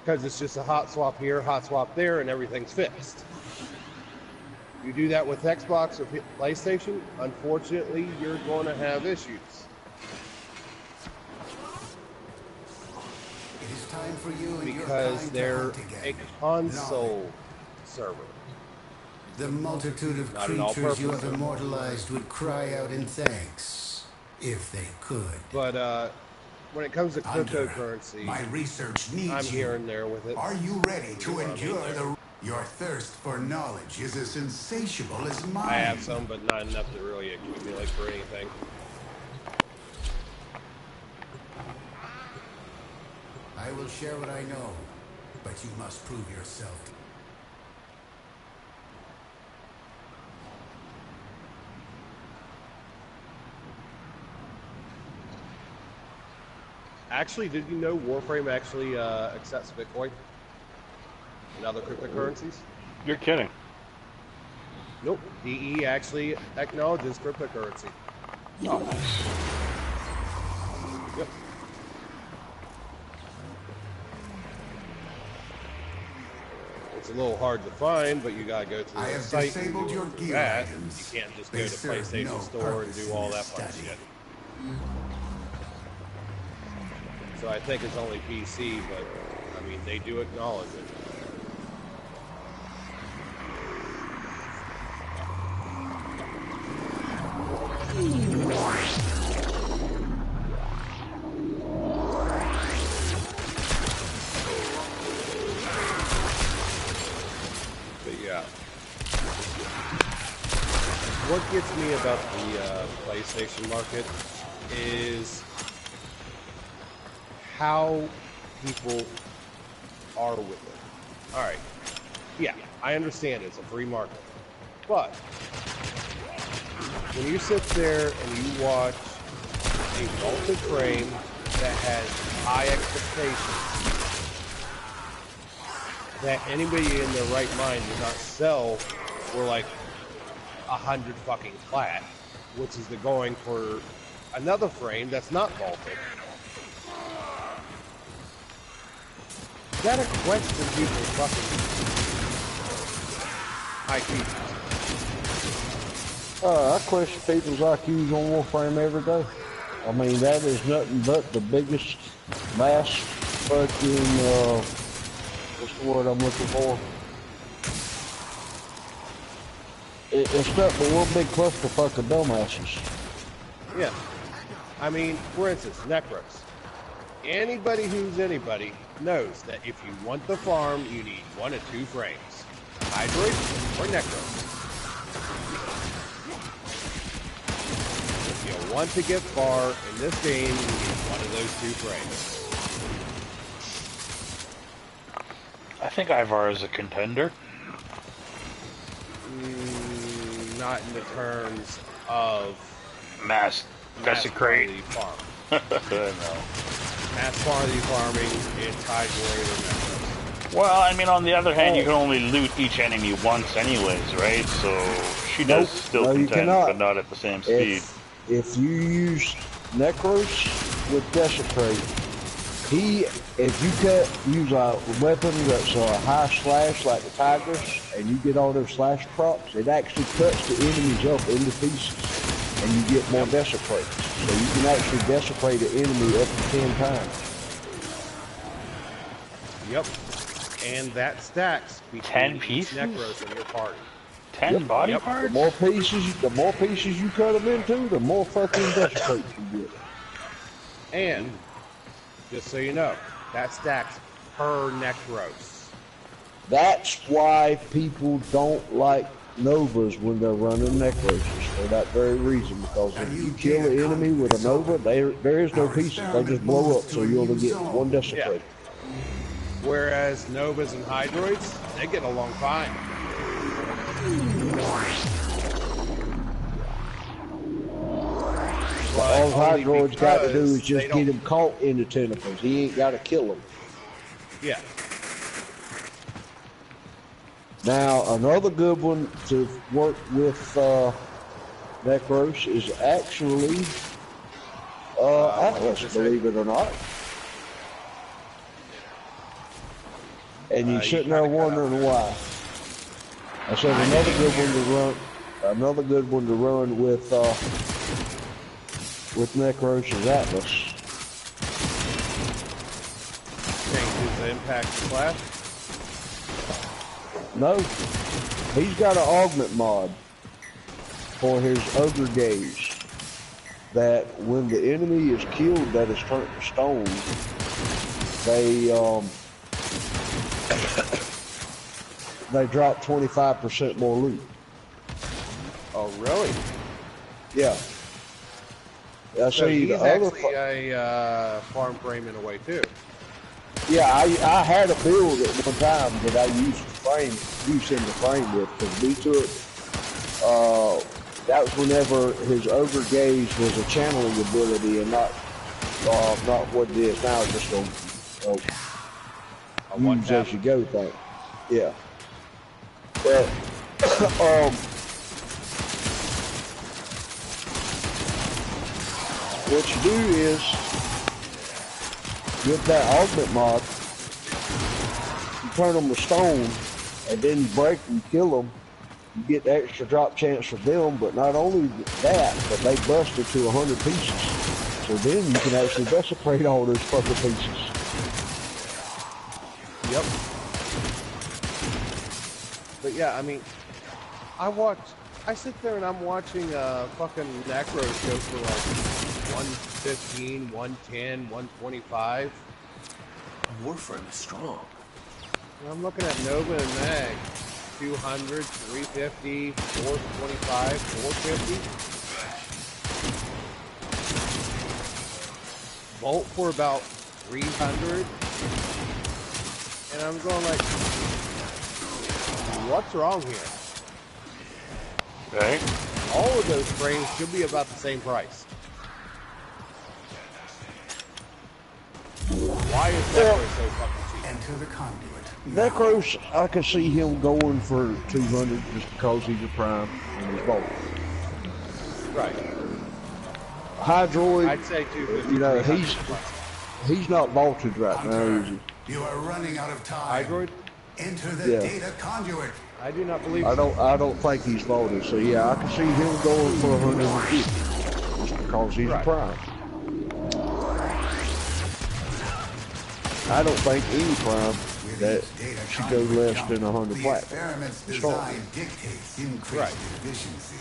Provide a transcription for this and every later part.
because it's just a hot swap here, hot swap there, and everything's fixed. You do that with Xbox or PlayStation, unfortunately, you're going to have issues. It is time for you and because they're a console server. The multitude of creatures you have immortalized would cry out in thanks, if they could. But when it comes to cryptocurrency, my research needs I'm here and there with it. Are you ready to endure your thirst for knowledge is as insatiable as mine. I have some, but not enough to really accumulate for anything. I will share what I know, but you must prove yourself. Actually, did you know Warframe actually accepts Bitcoin and other cryptocurrencies? You're kidding. Nope. DE actually acknowledges cryptocurrency. Oh, nice. Yep. It's a little hard to find, but you gotta go through the site and do your gear that. items. You can't just go to PlayStation Store and do all that fun shit. So I think it's only PC, but I mean they do acknowledge it. But yeah, what gets me about the PlayStation market is how people are with it. All right, yeah, I understand it's a free market, but when you sit there and you watch a vaulted frame that has high expectations, that anybody in their right mind would not sell for like 100 fucking flat, which is the going for another frame that's not vaulted. Is that a question people fucking IQ? I question people's IQs on Warframe every day. I mean, that is nothing but the biggest mass fucking, what's the word I'm looking for? It's nothing but one big clusterfuck of dumbasses. Yeah. I mean, for instance, Necros. Anybody who's anybody knows that if you want the farm, you need 1 of 2 frames. Hydroid or Necros. If you want to get far in this game, you need 1 of those 2 frames. I think Ivar is a contender. Not in the terms of mass desecrate farm. No. Mass quantity farming, it's Hydroid or Necros. Well, I mean, on the other hand, you can only loot each enemy once anyways, right? So she does still contend, but not at the same speed. If you use Necros with Desecrate, if you use a weapon that's a high slash like the Tigers, and you get all those slash procs, it actually cuts the enemies up into pieces, and you get more Desecrate. So you can actually Desecrate an enemy up to 10 times. Yep. And that stacks between 10 pieces? Necros in your party. 10 body parts? The more pieces you cut them into, the more fucking Desecrate you get. And just so you know, that stacks per Necros. That's why people don't like Novas when they're running Necroses, for that very reason, because if you kill an enemy with a Nova, there is no pieces, they just blow up, so you only get 1 Desecrate. Yeah. Whereas Novas and Hydroids, they get along fine. All Hydroid's got to do is just get him caught in the tentacles. He ain't got to kill him. Yeah. Now, another good one to work with Necros is actually Atlas, believe it or not. and you're sitting there wondering why. I said another good one to run with Necros is Atlas. Changes the impact class? No. He's got an augment mod for his Ogre Gaze that when the enemy is killed that is turned to stone, they drop 25% more loot. Oh, really? Yeah. I So see he's the other actually a farm frame in a way too. Yeah, I had a build at one time that I used him to frame with, because we took, that was whenever his Ogre Gaze was a channeling ability and not what it is now, just a use as you go thing. Yeah. But, what you do is, with that augment mod, you turn them to stone, and then you break them, kill them, you get the extra drop chance for them, but not only that, but they bust it to 100 pieces. So then you can actually desecrate all those fucking pieces. Yep. But yeah, I mean, I sit there and I'm watching fucking Necros go for like 115, 110, 125. Warframe is strong. And I'm looking at Nova and Mag. 200, 350, 425, 450. Bolt for about 300. And I'm going like, what's wrong here? Right. All of those frames should be about the same price. Why is Necros so fucking cheap? Enter the conduit. Necros, I can see him going for 200 just because he's a prime and he's bold. Right. Hydroid, I'd say 250. you know, he's not vaulted right now, is he? You are running out of time. Hydroid? Enter the data conduit. I do not believe I don't think he's vaulted, so yeah, I can see him going for 150 just because he's a prime. I don't think any prime that should go less than 100 flat. The experiment's design dictates increased efficiency.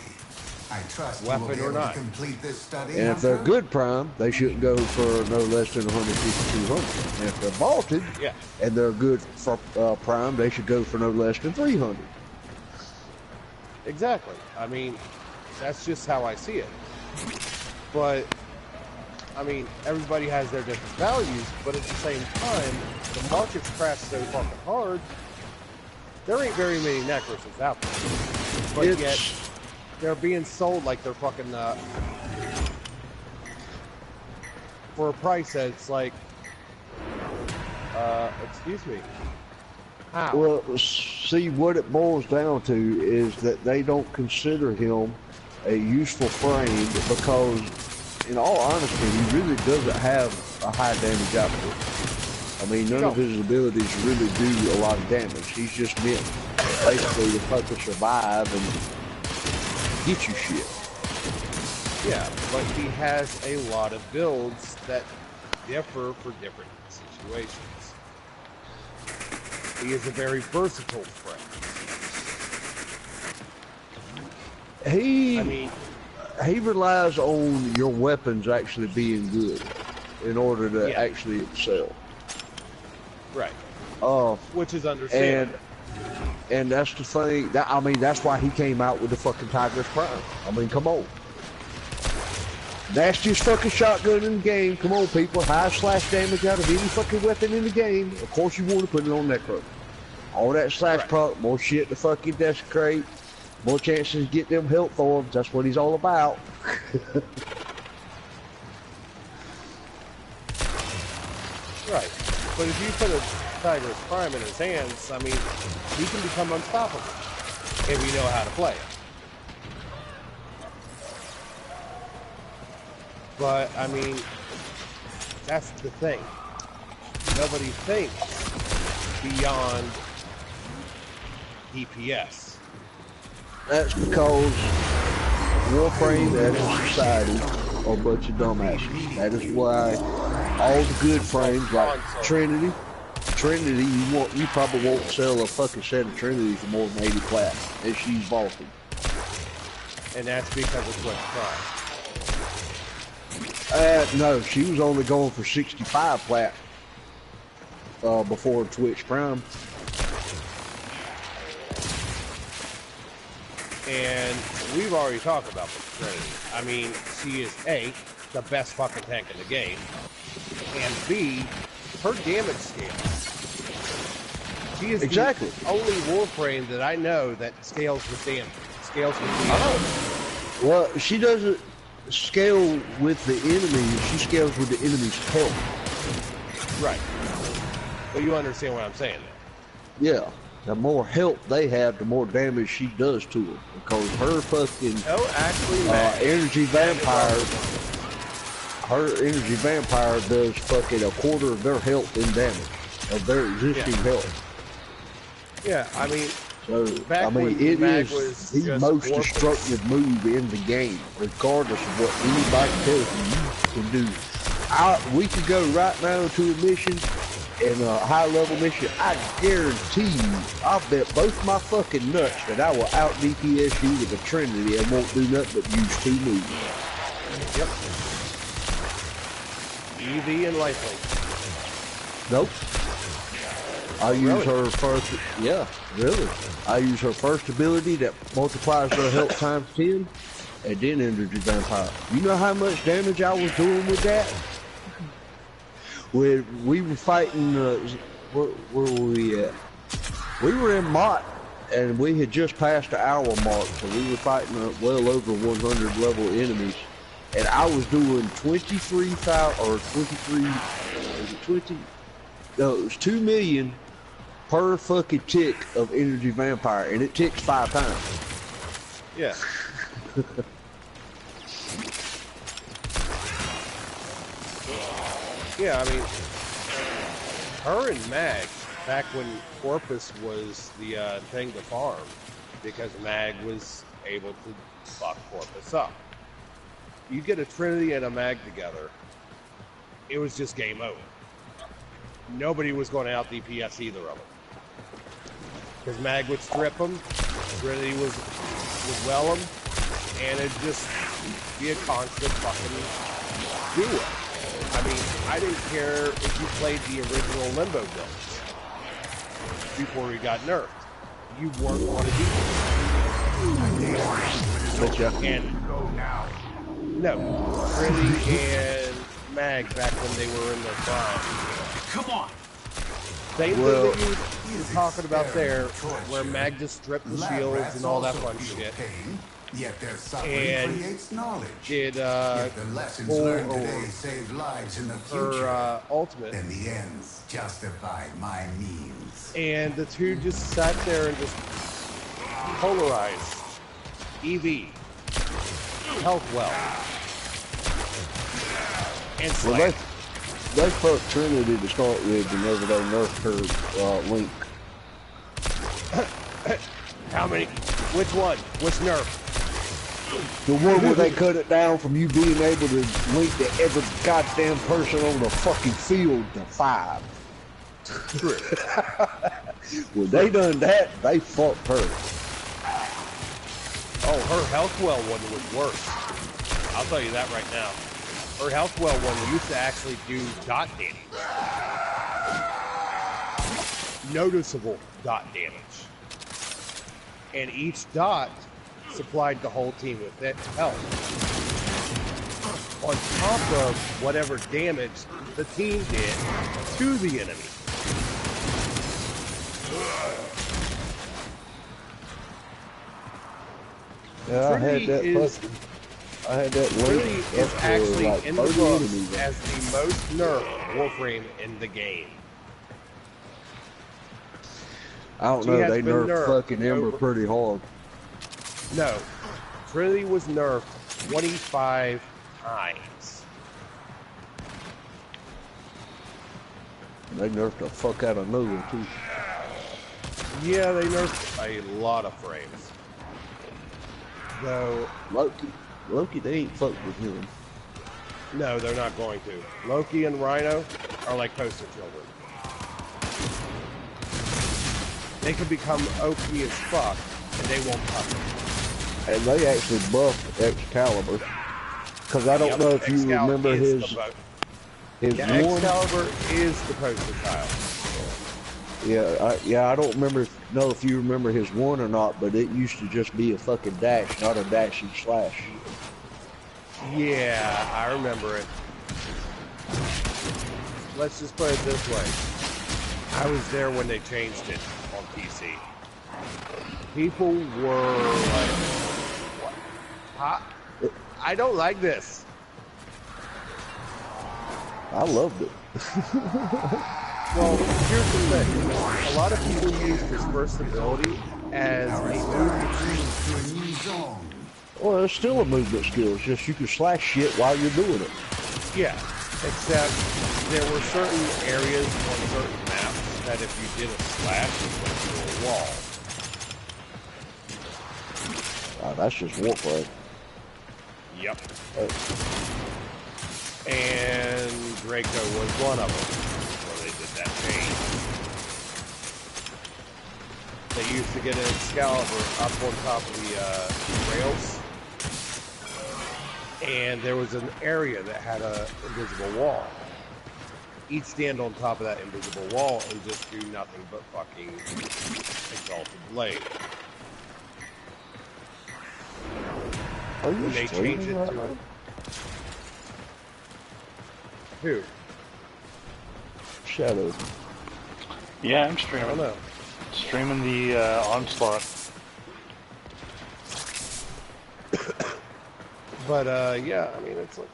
I trust you will be able to complete this study. And if they're good prime, they shouldn't go for no less than 150, 200. And if they're vaulted and they're good for prime, they should go for no less than 300. Exactly. I mean, that's just how I see it. But, I mean, everybody has their different values, but at the same time, the market's crashed so fucking hard, there ain't very many Necroses out there. But yet, they're being sold like they're fucking, for a price that's like, excuse me. How? Well, see, what it boils down to is that they don't consider him a useful frame because, in all honesty, he really doesn't have a high damage output. I mean, none of his abilities really do a lot of damage. He's just meant basically to fucking survive and get you shit. Yeah, but he has a lot of builds that differ for different situations. He is a very versatile friend. He relies on your weapons actually being good in order to actually excel. Right. Which is understandable. And that's the thing. I mean, that's why he came out with the fucking Tigris Prime. I mean, come on. Nastiest fucking shotgun in the game. Come on, people. Highest slash damage out of any fucking weapon in the game. Of course, you want to put it on Necro. All that slash proc, more shit to fucking desecrate, more chances to get them health orbs. That's what he's all about. Right. But if you put a Tigris Prime in his hands, I mean, he can become unstoppable if you know how to play it. But, I mean, that's the thing. Nobody thinks beyond DPS? That's because Warframe as a society are a bunch of dumbasses. That is why all the good frames like Trinity, you probably won't sell a fucking set of Trinity for more than 80 plat, and she's vaulted. And that's because of Twitch Prime. No, she was only going for 65 plat before Twitch Prime. And we've already talked about the Trinity. I mean, she is A, the best fucking tank in the game, and B, her damage scales. She is exactly the only Warframe that I know that scales with damage. Scales with damage. Well, she doesn't scale with the enemy, she scales with the enemy's health. Right. But you understand what I'm saying now. Yeah. The more health they have, the more damage she does to them. Because her fucking energy vampire, does fucking a quarter of their health in damage, of their existing health. Yeah, I mean, it is the most destructive move in the game, regardless of what anybody tells you can do. We could go right now to a mission. In a high-level mission, I guarantee you, I'll bet both my fucking nuts that I will out DPS you with a Trinity and won't do nothing but use 2 moves. Yep. EV and Lifelink. Nope. I use her first, yeah, really. I use her first ability that multiplies her health times 10, and then Energy Vampire. You know how much damage I was doing with that? We were fighting, where were we at? We were in Mott, and we had just passed the hour mark, so we were fighting well over 100 level enemies. And I was doing 23,000, or 23, was it 20? No, it was 2 million per fucking tick of Energy Vampire, and it ticks 5 times. Yeah. Yeah, I mean, her and Mag, back when Corpus was the thing to farm, because Mag was able to fuck Corpus up. You get a Trinity and a Mag together, it was just game over. Nobody was going to out DPS either of them. Because Mag would strip them, Trinity would well them, and it'd just be a constant fucking duo. I mean, I didn't care if you played the original Limbo builds before he got nerfed. You weren't going to do it. And no, Trinity and Mag back when they were in their prime. Come on. Same thing that you were talking about there, where Mag just stripped the shields and all that fun shit. Yet their suffering creates knowledge. Did the lessons learned today save lives in the future. Her ultimate. And the ends justify my means. And the two just sat there and just polarized. EV, health well, and well, they fucked Trinity to start with whenever they nerfed her Link. How many? Which one? Which nerf? The one where they cut it down from you being able to link to every goddamn person on the fucking field to 5. When they done that, they fucked her. Oh, her health well one was worse. I'll tell you that right now. Her health well one used to actually do dot damage. Noticeable dot damage. And each dot supplied the whole team with that health. On top of whatever damage the team did to the enemy. Yeah, I had that Trinity is actually like in the books as the most nerfed Warframe in the game. I don't know, they nerfed fucking Ember pretty hard. No, Trinity was nerfed 25 times. They nerfed the fuck out of Nova too. Yeah, they nerfed a lot of frames. Though Loki, they ain't fucked with him. No, they're not going to. Loki and Rhino are like poster children. They could become OP as fuck, and they won't touch it. And they actually buffed Excalibur. Because I don't know if you remember his one. Excalibur is the poster child. Yeah, I don't know if you remember his one or not, but it used to just be a fucking dash, not a dashy slash. Yeah, I remember it. Let's just put it this way. I was there when they changed it on PC. People were like, what? Huh? I don't like this. I loved it. Well, here's the thing. A lot of people use his first ability as a movement to a new zone. Well, it's still a movement skill. It's just you can slash shit while you're doing it. Yeah, except there were certain areas on certain maps that if you did a slash, it went through a wall. That's just Warframe. Yep. And Draco was one of them. So they did that change. They used to get an Excalibur up on top of the rails. And there was an area that had an invisible wall. He'd stand on top of that invisible wall and just do nothing but fucking Exalted Blade. When they changed it to... Who? Shadow. Yeah, I'm streaming. I don't know. Streaming the Onslaught. But, yeah, I mean, it's like...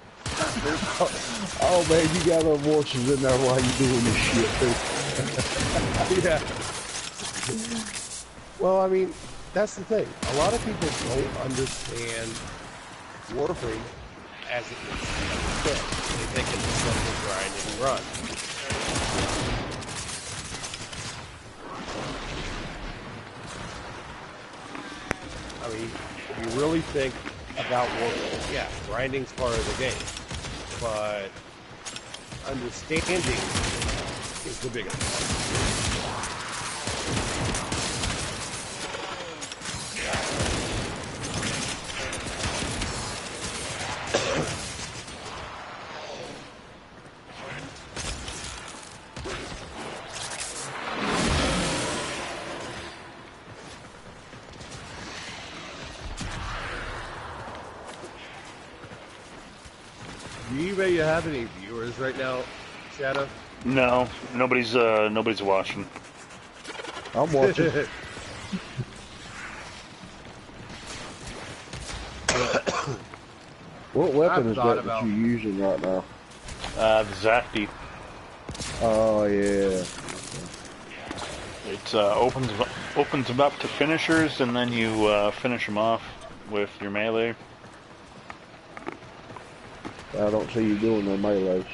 Oh, man, you got other voices in there while you doing this shit, too. Yeah. Well, I mean, that's the thing. A lot of people don't understand Warframe as it needs to be understood. They think it's a simple grind and run. I mean, if you really think about Warframe, yeah, grinding's part of the game, but understanding is the biggest part. Do you have any viewers right now, Shadow? No, nobody's watching. I'm watching. What weapon is that you're using right now? The Zapti. Oh yeah. It opens them up to finishers, and then you finish them off with your melee. I don't see you doing no melees.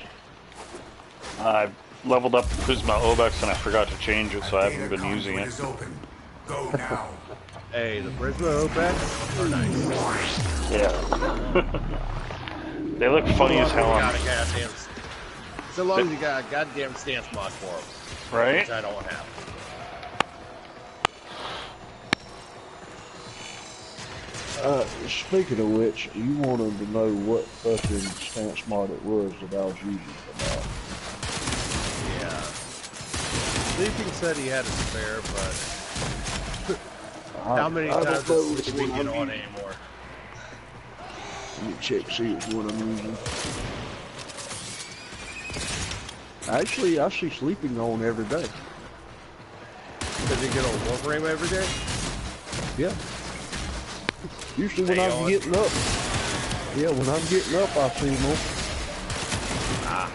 I leveled up Prisma Obex and I forgot to change it, so I haven't been using it. Go now. Hey, the Prisma Obex are nice. Yeah. They look funny as hell. So long as you got a goddamn stance mod for them. Right? Which I don't have. Speaking of which, you wanted to know what fucking stance mod it was that I was using for that. Yeah. Sleeping said he had a spare, but how many times does Sleeping get on anymore? Let me check, see which one I'm using. Actually, I see Sleeping on every day. Does he get on Warframe every day? Yeah. Usually when I'm getting up. Yeah, when I'm getting up, I see them on. Ah.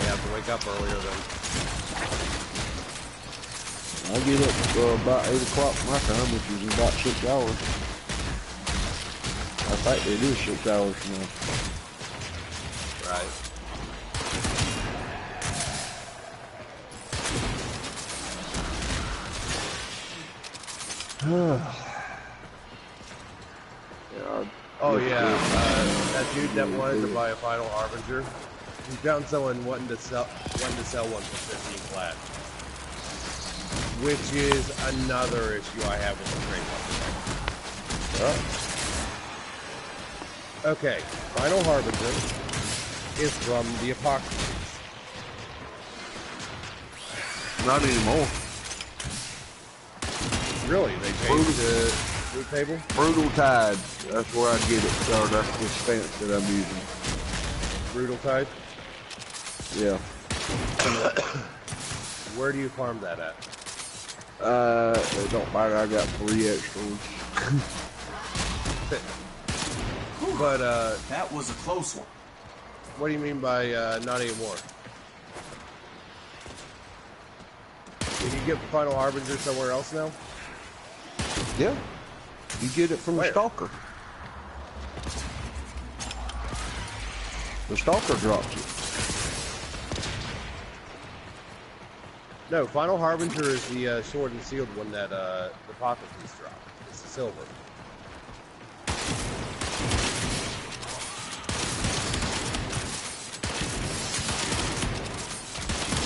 You have to wake up earlier then. I get up about 8 o'clock my time, which is about 6 hours. I think it is 6 hours now. Right. Oh yeah, that dude that wanted to buy a Final Harbinger, he found someone wanting to sell one for 15 flat, which is another issue I have with the trade. Okay, Final Harbinger is from the Apocryphes. Not anymore. Really? They changed the loot table? Brutal Tide. That's where I get it. Or that's the stance that I'm using. Brutal Tide? Yeah. Where do you farm that at? It don't matter. I got 3 extras. But, that was a close one. What do you mean by, not anymore? Can you get Final Harbinger somewhere else now? Yeah. You get it from the Stalker. The Stalker drops it. No, Final Harbinger is the sword and sealed one that the Apocryphes drop. It's the silver.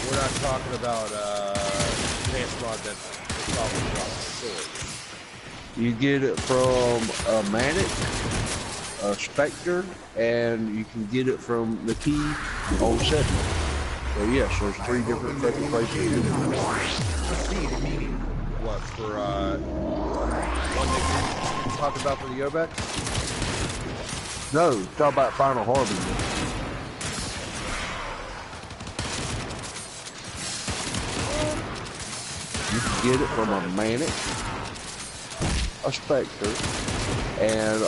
We're not talking about advanced mod that the Stalker drops the sword. You get it from a Manic, a Spectre, and you can get it from the key on set. So yes, there's 3 different fucking places to do it. What, for one that you talked about for the Yobex? No, talk about Final Harbinger. You can get it from a Manic, a Spectre, and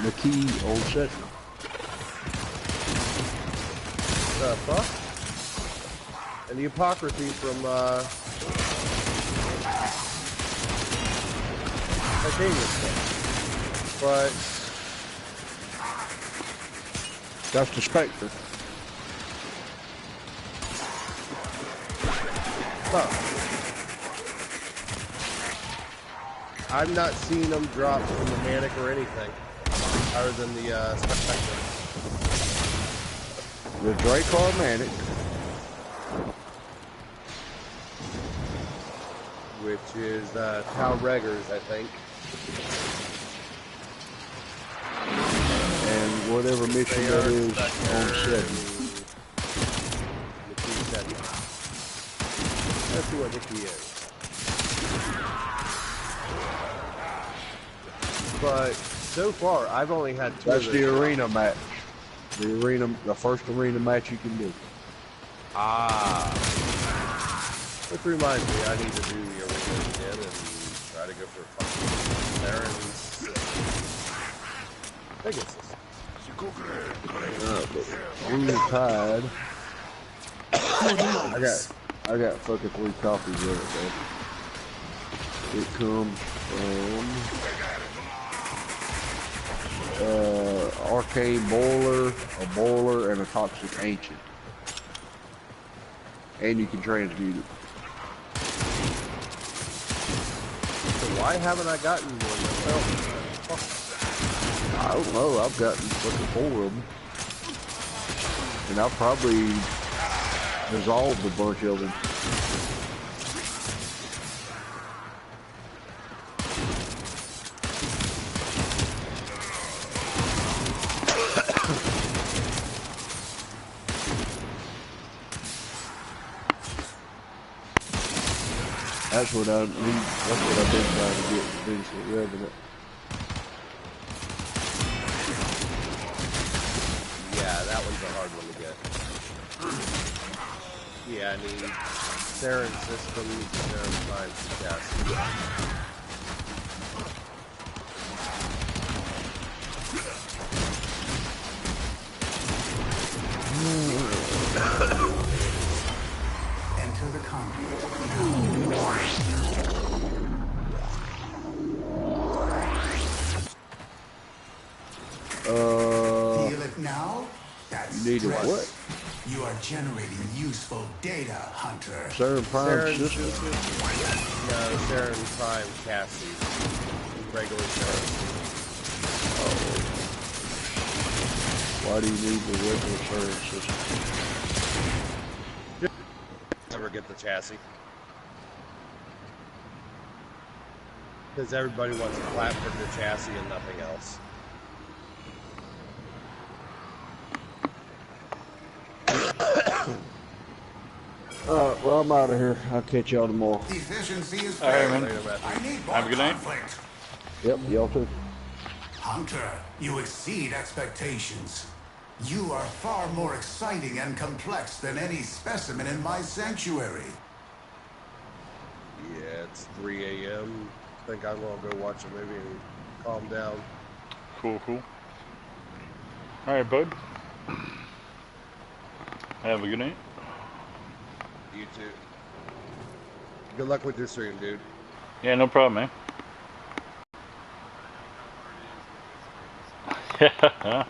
the key on set. The fuck? And the Apocryphy from Titanium stuff. But that's the Spectre. Huh. I've not seen them drop from the Manic or anything other than the Spectre. The Dracar Manic, which is Tau Reggers, I think. And whatever mission that is on 7. Let's see what Nikki is. But so far, I've only had 2 That's of the those. arena match. The first arena match you can do. Ah. Which reminds me, I need to do the arena again and try to go for fucking Pegasus. Brutal Tide. I got fucking 3 copies of it though. It comes from Arcane Boiler, a Boiler, and a Toxic Ancient. And you can transmute it. So why haven't I gotten one myself? I don't know, I've gotten fucking 4 of them. And I've probably dissolved a bunch of them. That's what I've been trying to get to Decent Revenant. Yeah, that one's a hard one to get. Yeah, I need Saren Systems, Saren Science, yes. Enter the combat. Feel it now? That's you need a what? You are generating useful data, Hunter. Saren Prime Saren system? No, Saren Prime Cassie. Regular Saren. Oh. Why do you need the regular Saren system? Never get the chassis. Because everybody wants a platform to chassis and nothing else. Alright, well, I'm out of here. I'll catch y'all tomorrow. Efficiency is All right, man. I need more Have a good night. conflict. Yep, y'all too. Hunter, you exceed expectations. You are far more exciting and complex than any specimen in my sanctuary. Yeah, it's 3 a.m. I think I'm gonna go watch a movie and calm down. Cool, cool. All right, bud. Have a good night. You too. Good luck with your stream, dude. Yeah, no problem, man. Yeah.